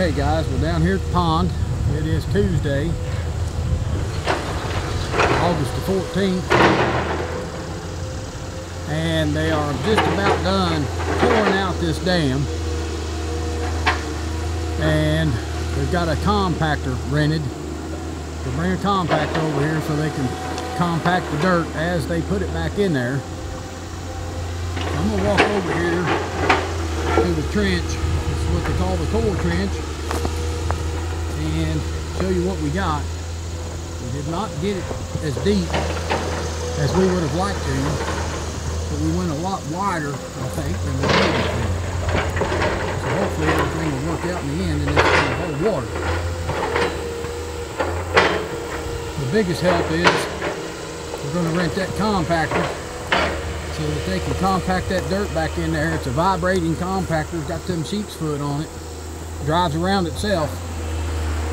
Okay guys, we're down here at the pond. It is Tuesday, August the 14th, and they are just about done pouring out this dam, and they've got a compactor rented. They bring a compactor over here so they can compact the dirt as they put it back in there. I'm going to walk over here to the trench. This is what they call the core trench, and show you what we got. We did not get it as deep as we would have liked to, but we went a lot wider, I think, than we needed to. So hopefully everything will work out in the end and it's going to hold water. The biggest help is we're going to rent that compactor so that they can compact that dirt back in there. It's a vibrating compactor, it's got them sheep's foot on it, drives around itself,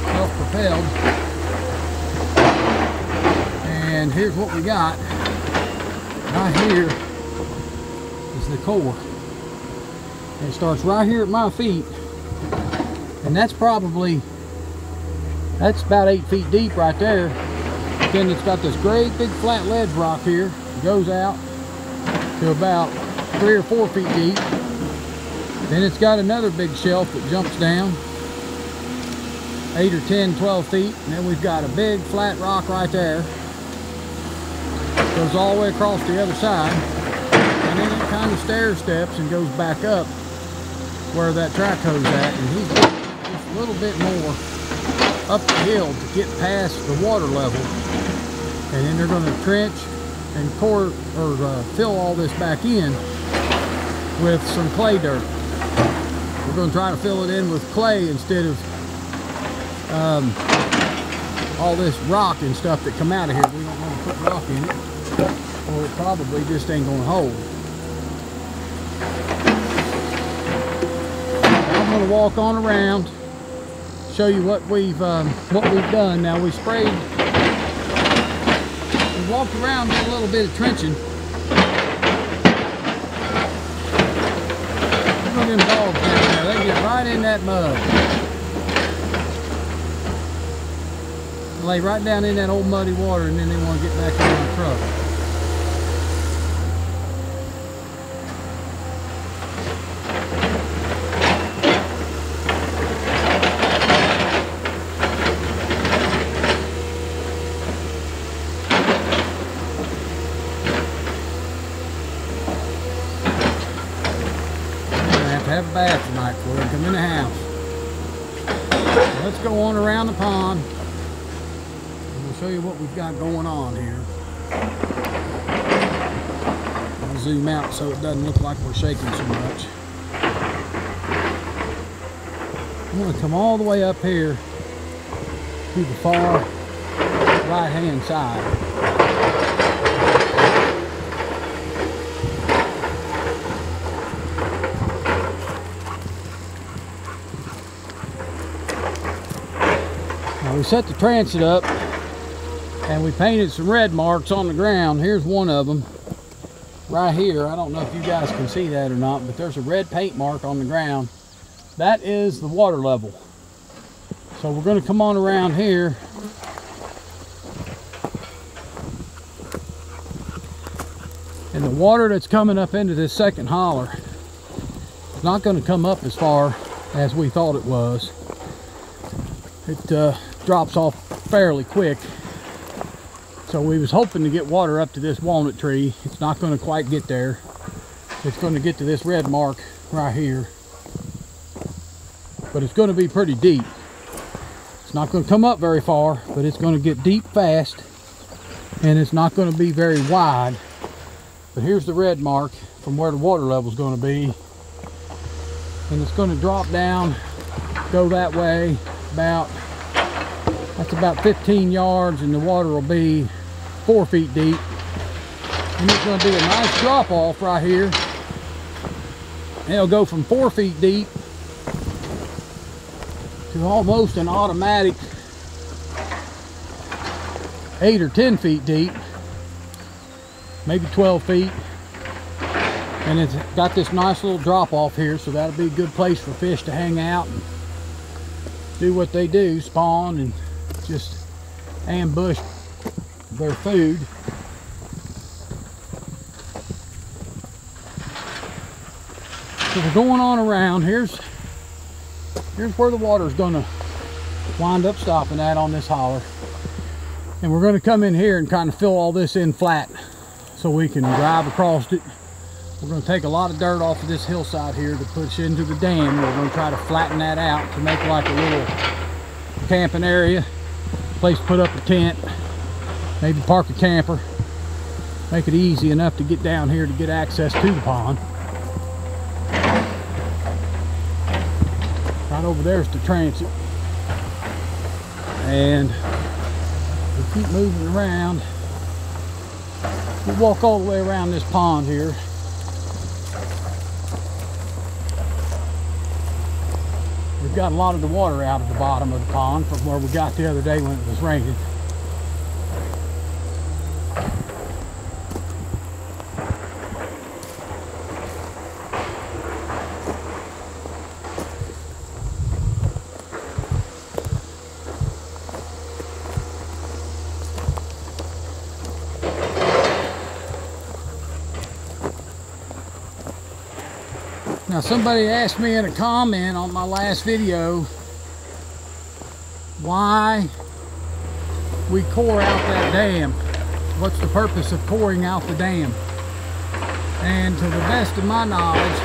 self-propelled. And here's what we got. Right here is the core. And it starts right here at my feet, and that's about 8 feet deep right there. Then it's got this great big flat ledge rock here. It goes out to about 3 or 4 feet deep. Then it's got another big shelf that jumps down 8 or 10, 12 feet. And then we've got a big flat rock right there. Goes all the way across the other side. And then it kind of stair steps and goes back up where that track hose at. And he's just a little bit more up the hill to get past the water level. And then they're going to trench and fill all this back in with some clay dirt. We're going to try to fill it in with clay instead of all this rock and stuff that come out of here. We don't want to put rock in it, or it probably just ain't going to hold. I'm going to walk on around, show you what we've done. Now we walked around, did a little bit of trenching. Look at them dogs down there. They get right in that mud. Lay right down in that old muddy water, and then they want to get back in the truck. Have a bath tonight before they come in the house. So let's go on around the pond and we'll show you what we've got going on here. I'll zoom out so it doesn't look like we're shaking so much. I'm going to come all the way up here to the far right hand side. We set the transit up and we painted some red marks on the ground. Here's one of them right here. I don't know if you guys can see that or not, but there's a red paint mark on the ground. That is the water level. So we're going to come on around here and the water that's coming up into this second holler is not going to come up as far as we thought it was. It drops off fairly quick, so we was hoping to get water up to this walnut tree. It's not going to quite get there. It's going to get to this red mark right here, but it's going to be pretty deep. It's not going to come up very far, but it's going to get deep fast, and it's not going to be very wide. But here's the red mark from where the water level is going to be, and it's going to drop down, go that way that's about 15 yards, and the water will be 4 feet deep. And it's going to be a nice drop off right here. And it'll go from 4 feet deep to almost an automatic 8 or 10 feet deep, maybe 12 feet. And it's got this nice little drop off here, so that'll be a good place for fish to hang out do what they do, spawn and just ambush their food. So we're going on around. Here's where the water's gonna wind up stopping at on this holler. And we're gonna come in here and kind of fill all this in flat so we can drive across it. We're gonna take a lot of dirt off of this hillside here to push into the dam. We're gonna try to flatten that out to make like a little camping area, place to put up a tent, maybe park a camper, make it easy enough to get down here to get access to the pond. Right over there is the transit. And we keep moving around. We'll walk all the way around this pond here. We've got a lot of the water out of the bottom of the pond from where we got the other day when it was raining. Now somebody asked me in a comment on my last video why we core out that dam. What's the purpose of coring out the dam? And to the best of my knowledge,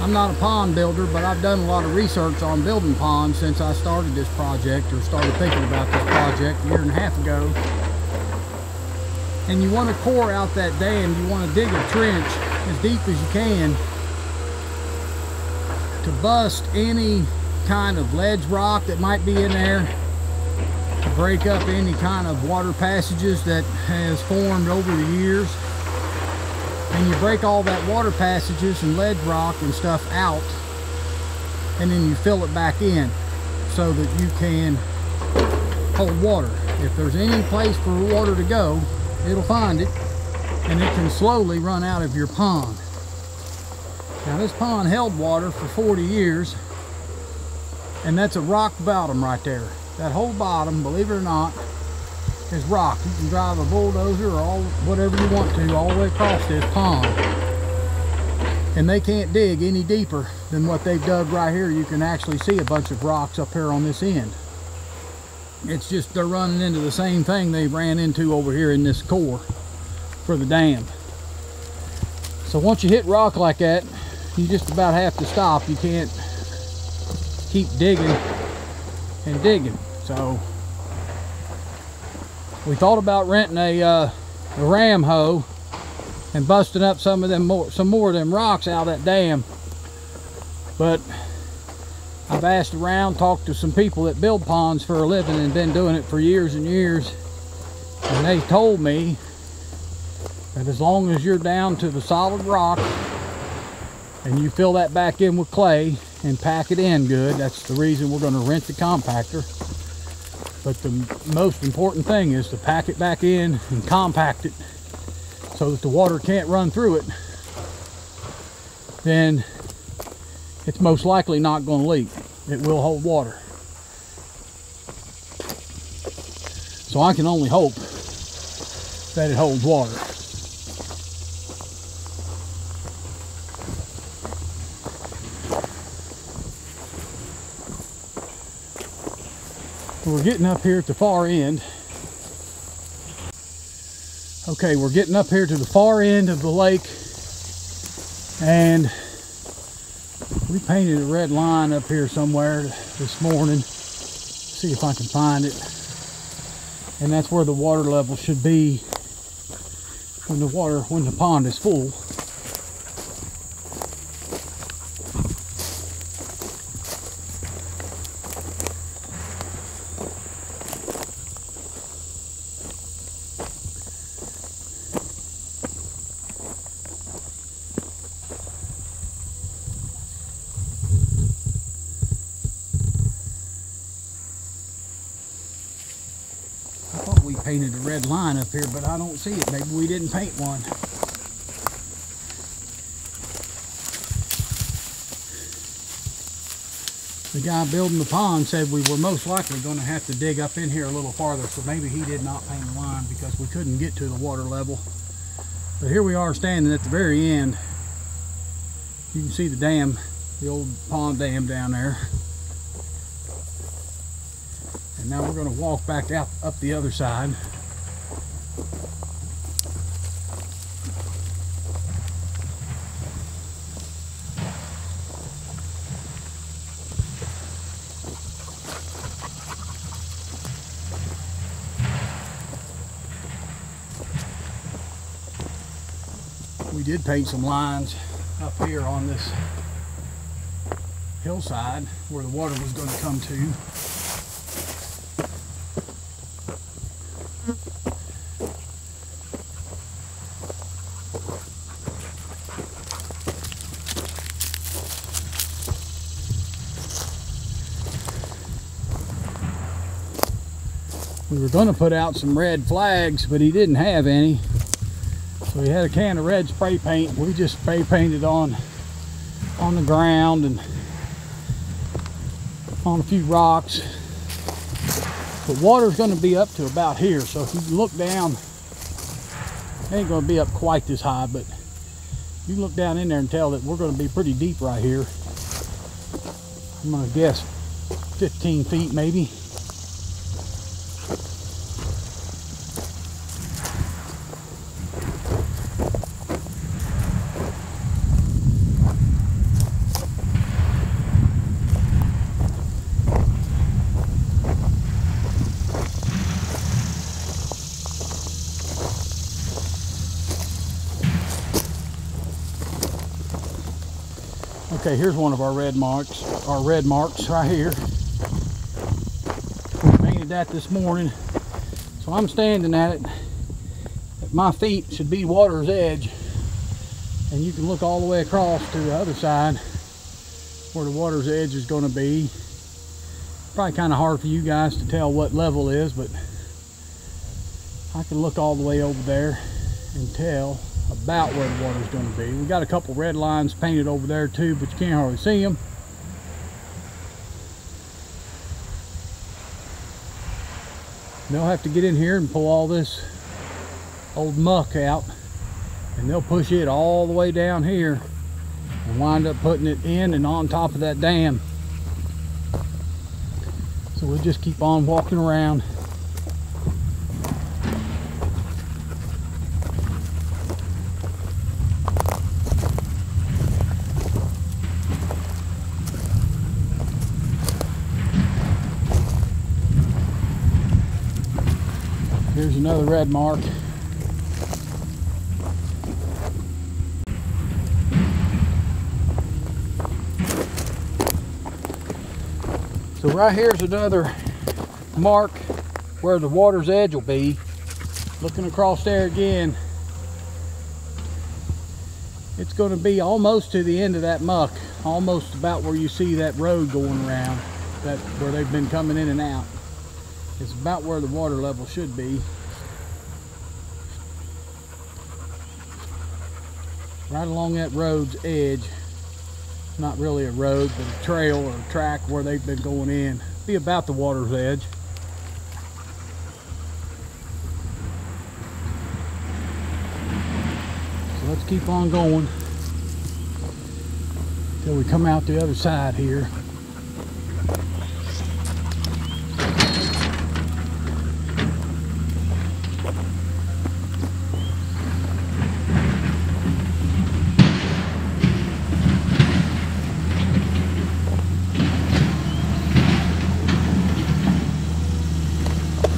I'm not a pond builder, but I've done a lot of research on building ponds since I started this project, or started thinking about this project a year and a half ago. And you want to core out that dam, you want to dig a trench as deep as you can to bust any kind of ledge rock that might be in there, to break up any kind of water passages that has formed over the years. And you break all that water passages and ledge rock and stuff out, and then you fill it back in so that you can hold water. If there's any place for water to go, it'll find it, and it can slowly run out of your pond. Now this pond held water for 40 years, and that's a rock bottom right there. That whole bottom, believe it or not, is rock. You can drive a bulldozer or whatever you want to all the way across this pond. And they can't dig any deeper than what they've dug right here. You can actually see a bunch of rocks up here on this end. It's just they're running into the same thing they ran into over here in this core for the dam. So once you hit rock like that, you just about have to stop. You can't keep digging and digging. So we thought about renting a ram hoe and busting up some more of them rocks out of that dam. But I've asked around, talked to some people that build ponds for a living and been doing it for years and years, and they told me that as long as you're down to the solid rock and you fill that back in with clay and pack it in good, that's the reason we're going to rent the compactor. But the most important thing is to pack it back in and compact it so that the water can't run through it. Then it's most likely not going to leak. It will hold water. So I can only hope that it holds water. We're getting up here at the far end. Okay, we're getting up here to the far end of the lake, and we painted a red line up here somewhere this morning. See if I can find it. And that's where the water level should be when the pond is full. We painted a red line up here, but I don't see it. Maybe we didn't paint one. The guy building the pond said we were most likely going to have to dig up in here a little farther, so maybe he did not paint a line because we couldn't get to the water level. But here we are standing at the very end. You can see the dam, the old pond dam down there. And now we're going to walk back out up the other side. We did paint some lines up here on this hillside where the water was going to come to. We were going to put out some red flags, but he didn't have any. So he had a can of red spray paint. We just spray painted on the ground and on a few rocks. The water's going to be up to about here, so if you look down, it ain't going to be up quite this high, but you look down in there and tell that we're going to be pretty deep right here. I'm going to guess 15 feet maybe. Okay, here's one of our red marks right here. We painted that this morning. So I'm standing at it. My feet should be water's edge. And you can look all the way across to the other side where the water's edge is going to be. Probably kind of hard for you guys to tell what level is, but I can look all the way over there and tell about where the water's going to be. We got a couple red lines painted over there too, but you can't hardly see them. They'll have to get in here and pull all this old muck out, and they'll push it all the way down here and wind up putting it in and on top of that dam. So we'll just keep on walking around. Here's another red mark. So right here's another mark where the water's edge will be. Looking across there again, it's going to be almost to the end of that muck, almost about where you see that road going around, that where they've been coming in and out. It's about where the water level should be. Right along that road's edge. Not really a road, but a trail or a track where they've been going in. Be about the water's edge. So let's keep on going until we come out the other side here.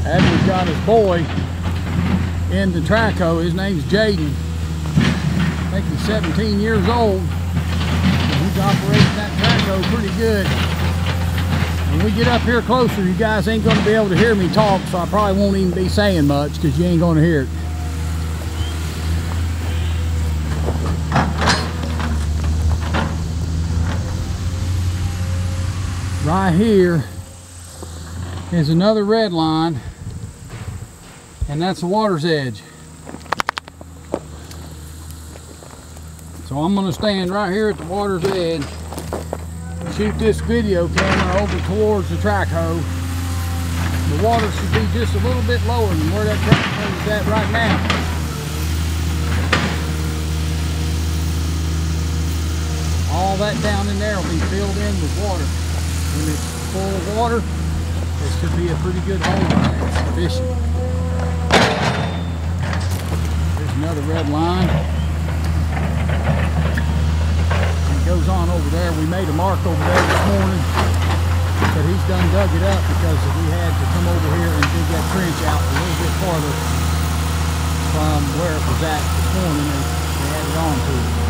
Adam's got his boy in the track hoe. His name's Jaden. I think he's 17 years old. And he's operating that track hoe pretty good. When we get up here closer, you guys ain't going to be able to hear me talk, so I probably won't even be saying much because you ain't going to hear it. Right here is another red line, and that's the water's edge. So I'm going to stand right here at the water's edge, shoot this video camera over towards the track hoe, the water should be just a little bit lower than where that track hoe is at right now. All that down in there will be filled in with water. When it's full of water, this could be a pretty good hole in there for fishing. There's another red line. It goes on over there. We made a mark over there this morning, but he's done dug it up because we had to come over here and dig that trench out a little bit farther from where it was at this morning, and we added on to it.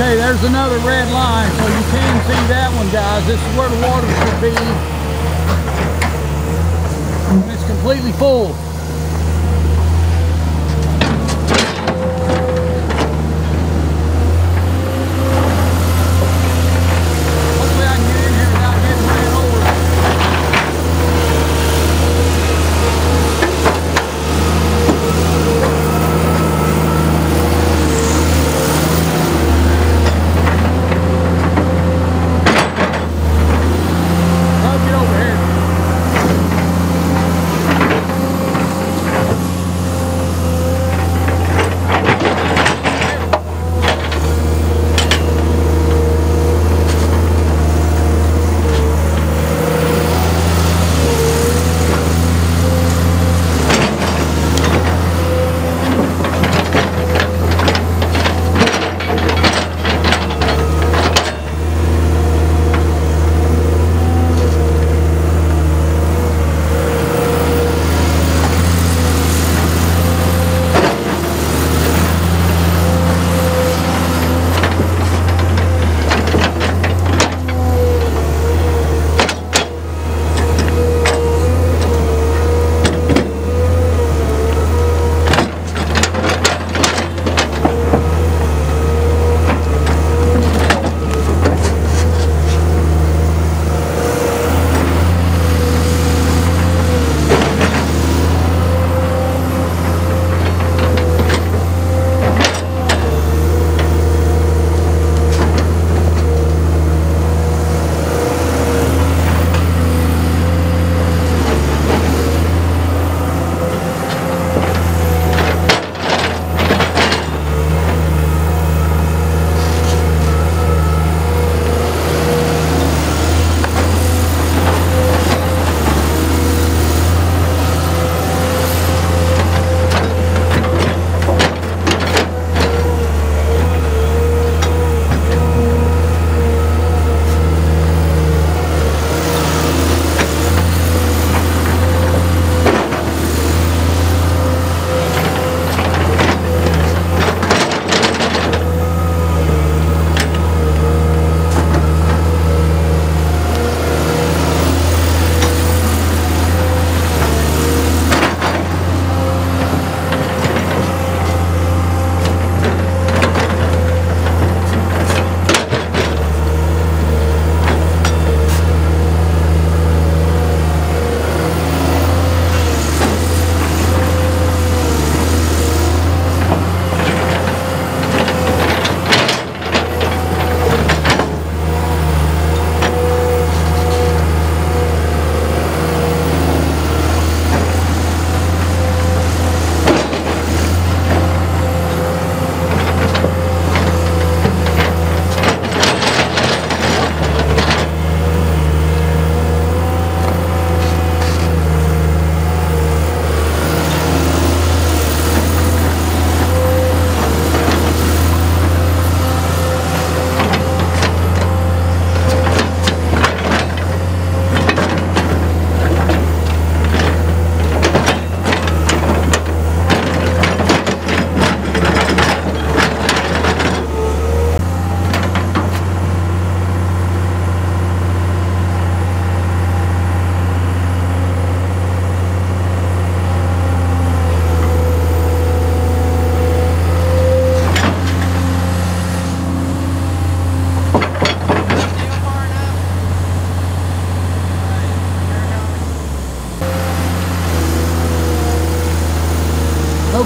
Okay, there's another red line, so you can see that one, guys. This is where the water should be when it's completely full. Hopefully I can get in here without getting ran over.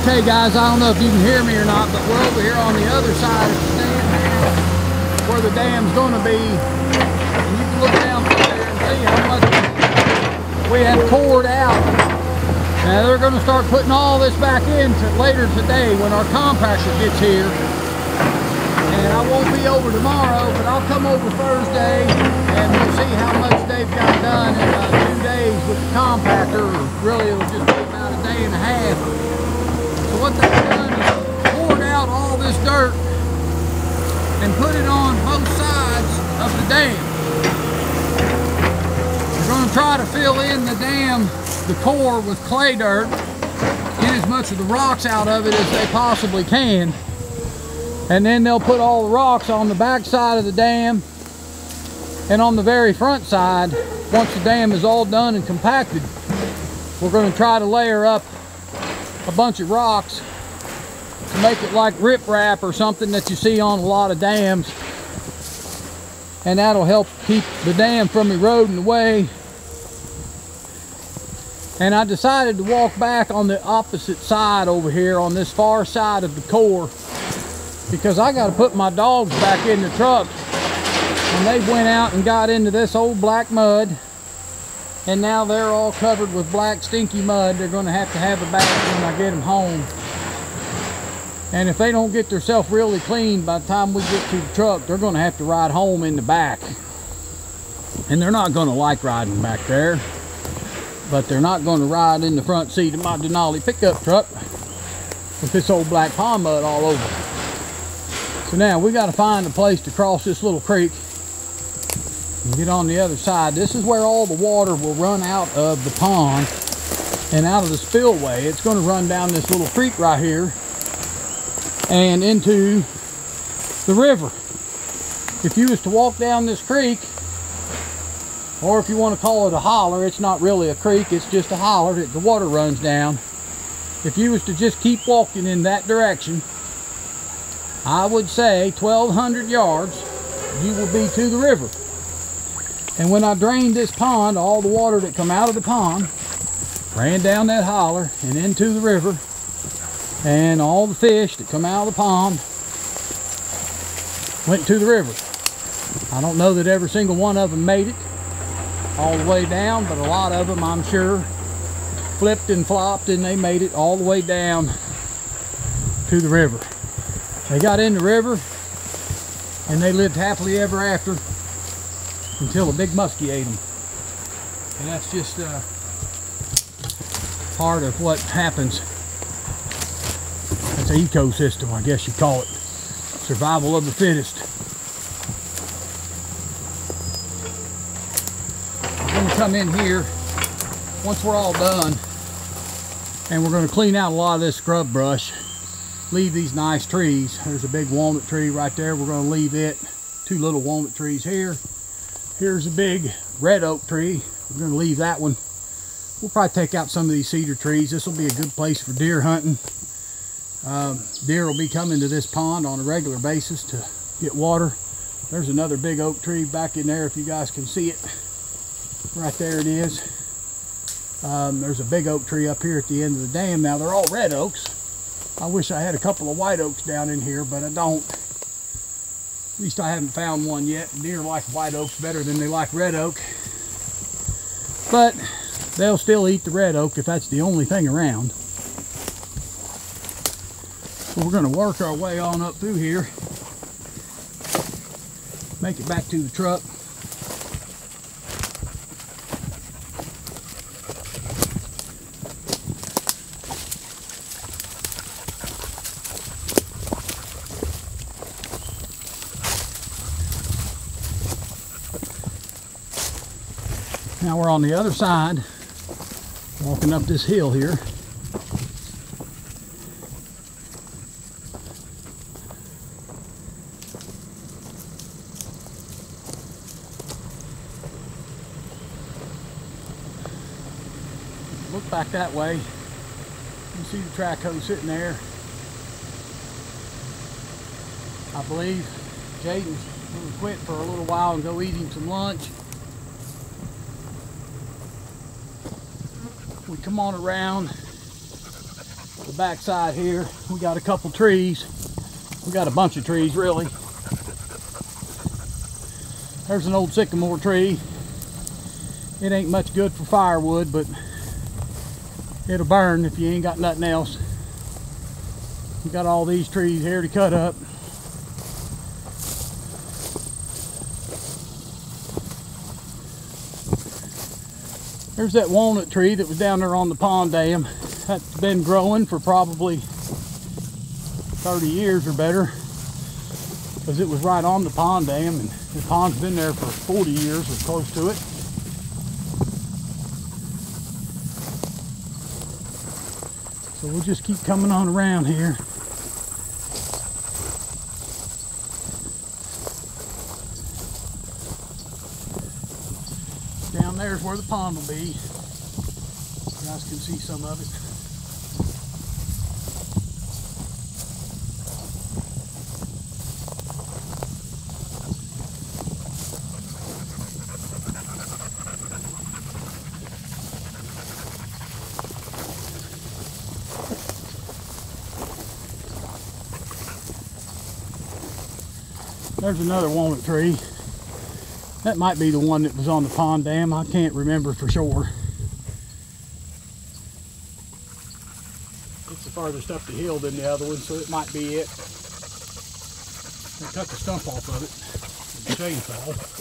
Okay guys, I don't know if you can hear me or not, but we're over here on the other side of the dam now, where the dam's gonna be. And you can look down through there and see how much we have poured out. Now they're gonna start putting all this back in later today when our compactor gets here. And I won't be over tomorrow, but I'll come over Thursday and we'll see how much they've got done in 2 days with the compactor. Really, it'll just be about a day and a half. So what they've done is poured out all this dirt and put it on both sides of the dam. They're going to try to fill in the dam, the core, with clay dirt, get as much of the rocks out of it as they possibly can. And then they'll put all the rocks on the back side of the dam and on the very front side. Once the dam is all done and compacted, we're going to try to layer up a bunch of rocks to make it like riprap or something that you see on a lot of dams, and that'll help keep the dam from eroding away. And I decided to walk back on the opposite side over here on this far side of the core, because I got to put my dogs back in the truck, and they went out and got into this old black mud, and now they're all covered with black stinky mud. They're going to have a bath when I get them home. And if they don't get themselves really clean by the time we get to the truck, they're going to have to ride home in the back. And they're not going to like riding back there, but they're not going to ride in the front seat of my Denali pickup truck with this old black pond mud all over. So now we got to find a place to cross this little creek and get on the other side. This is where all the water will run out of the pond and out of the spillway. It's going to run down this little creek right here and into the river. If you was to walk down this creek, or if you want to call it a holler, it's not really a creek, it's just a holler that the water runs down. If you was to just keep walking in that direction, I would say 1,200 yards, you will be to the river. And when I drained this pond, all the water that come out of the pond ran down that holler and into the river, and all the fish that come out of the pond went to the river. I don't know that every single one of them made it all the way down, but a lot of them, I'm sure, flipped and flopped and they made it all the way down to the river. They got in the river and they lived happily ever after until a big muskie ate them. And that's just part of what happens. It's an ecosystem, I guess you call it. Survival of the fittest. We're going to come in here once we're all done, and we're going to clean out a lot of this scrub brush. Leave these nice trees. There's a big walnut tree right there. We're going to leave it. 2 little walnut trees here. Here's a big red oak tree. We're going to leave that one. We'll probably take out some of these cedar trees. This will be a good place for deer hunting. Deer will be coming to this pond on a regular basis to get water. There's another big oak tree back in there if you guys can see it. Right there it is. There's a big oak tree up here at the end of the dam. Now they're all red oaks. I wish I had a couple of white oaks down in here, but I don't. At least I haven't found one yet. Deer like white oaks better than they like red oak. But they'll still eat the red oak if that's the only thing around. So we're going to work our way on up through here. Make it back to the truck. Now we're on the other side, walking up this hill here. Look back that way. You can see the track hose sitting there. I believe Jaden's going to quit for a little while and go eat him some lunch. We come on around The back side here, we got a couple trees. We got a bunch of trees, really. There's an old sycamore tree. It ain't much good for firewood, but it'll burn if you ain't got nothing else. We got all these trees here to cut up. There's that walnut tree that was down there on the pond dam. That's been growing for probably 30 years or better, because it was right on the pond dam, and the pond's been there for 40 years or close to it. So we'll just keep coming on around here. Down there is where the pond will be. You guys can see some of it. There's another walnut tree. That might be the one that was on the pond dam. I can't remember for sure. It's the farthest up the hill than the other one, so it might be it. I cut the stump off of it with the chainsaw.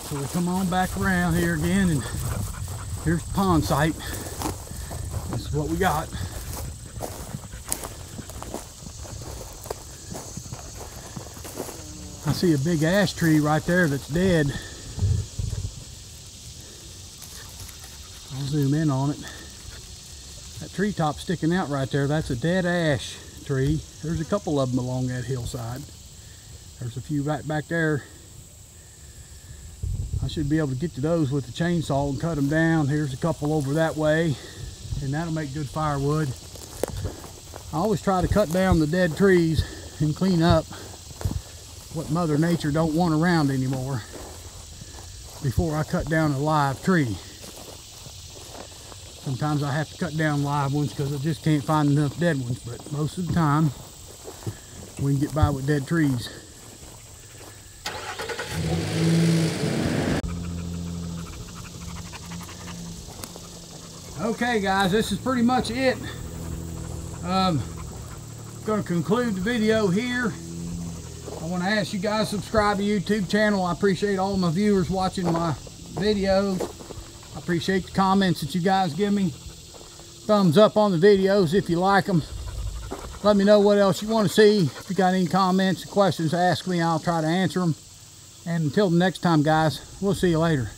So we come on back around here again, and here's the pond site. This is what we got. I see a big ash tree right there that's dead. I'll zoom in on it. That treetop sticking out right there, that's a dead ash tree. There's a couple of them along that hillside. There's a few right back there. I should be able to get to those with the chainsaw and cut them down. Here's a couple over that way, and that'll make good firewood. I always try to cut down the dead trees and clean up what Mother Nature don't want around anymore before I cut down a live tree. Sometimes I have to cut down live ones because I just can't find enough dead ones, but most of the time we can get by with dead trees. Okay guys, this is pretty much it. Going to conclude the video here. I want to ask you guys to subscribe to the YouTube channel. I appreciate all my viewers watching my videos. I appreciate the comments that you guys give me. Thumbs up on the videos if you like them. Let me know what else you want to see. If you got any comments or questions, ask me. I'll try to answer them. And until the next time guys, we'll see you later.